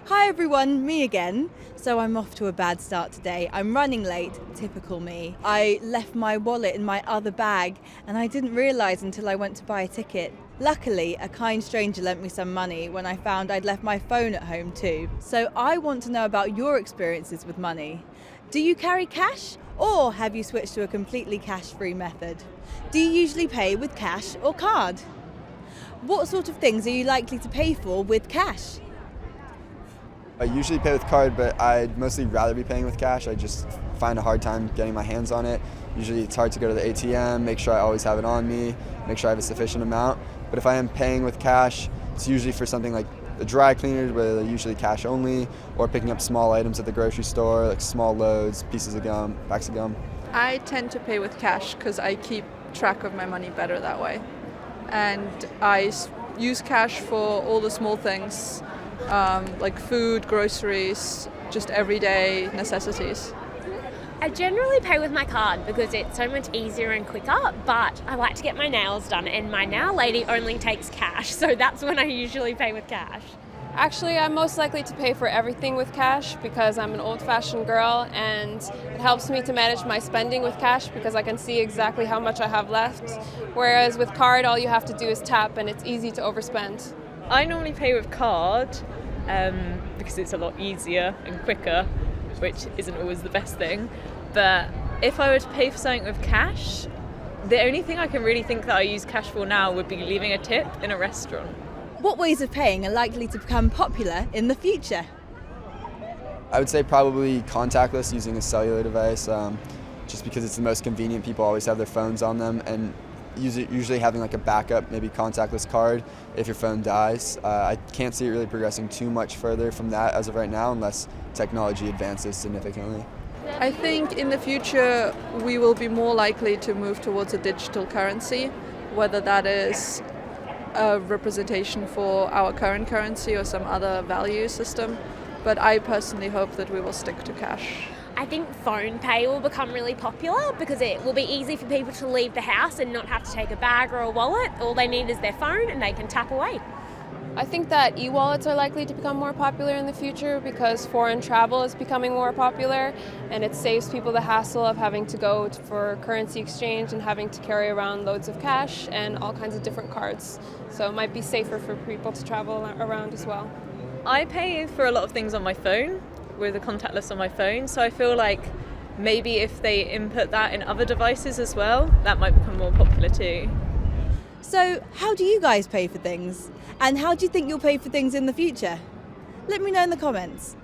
Hi everyone, me again. So I'm off to a bad start today. I'm running late, typical me. I left my wallet in my other bag and I didn't realise until I went to buy a ticket. Luckily, a kind stranger lent me some money when I found I'd left my phone at home too. So I want to know about your experiences with money. Do you carry cash or have you switched to a completely cash-free method? Do you usually pay with cash or card? What sort of things are you likely to pay for with cash? I usually pay with card, but I'd mostly rather be paying with cash. I just find a hard time getting my hands on it. Usually it's hard to go to the ATM, make sure I always have it on me, make sure I have a sufficient amount. But if I am paying with cash, it's usually for something like the dry cleaners, where they're usually cash only, or picking up small items at the grocery store, like small loads, pieces of gum, packs of gum. I tend to pay with cash because I keep track of my money better that way. And use cash for all the small things, like food, groceries, just everyday necessities. I generally pay with my card because it's so much easier and quicker, but I like to get my nails done and my nail lady only takes cash, so that's when I usually pay with cash. Actually, I'm most likely to pay for everything with cash because I'm an old-fashioned girl, and it helps me to manage my spending with cash because I can see exactly how much I have left. Whereas with card, all you have to do is tap and it's easy to overspend. I normally pay with card because it's a lot easier and quicker, which isn't always the best thing. But if I were to pay for something with cash, the only thing I can really think that I use cash for now would be leaving a tip in a restaurant. What ways of paying are likely to become popular in the future? I would say probably contactless, using a cellular device, just because it's the most convenient. People always have their phones on them, and usually having like a backup, maybe contactless card if your phone dies. I can't see it really progressing too much further from that as of right now, unless technology advances significantly. I think in the future we will be more likely to move towards a digital currency, whether that is a representation for our current currency or some other value system. But I personally hope that we will stick to cash. I think phone pay will become really popular because it will be easy for people to leave the house and not have to take a bag or a wallet. All they need is their phone and they can tap away. I think that e-wallets are likely to become more popular in the future because foreign travel is becoming more popular, and it saves people the hassle of having to go for currency exchange and having to carry around loads of cash and all kinds of different cards. So it might be safer for people to travel around as well. I pay for a lot of things on my phone with a contactless on my phone, so I feel like maybe if they input that in other devices as well, that might become more popular too. So, how do you guys pay for things? And how do you think you'll pay for things in the future? Let me know in the comments.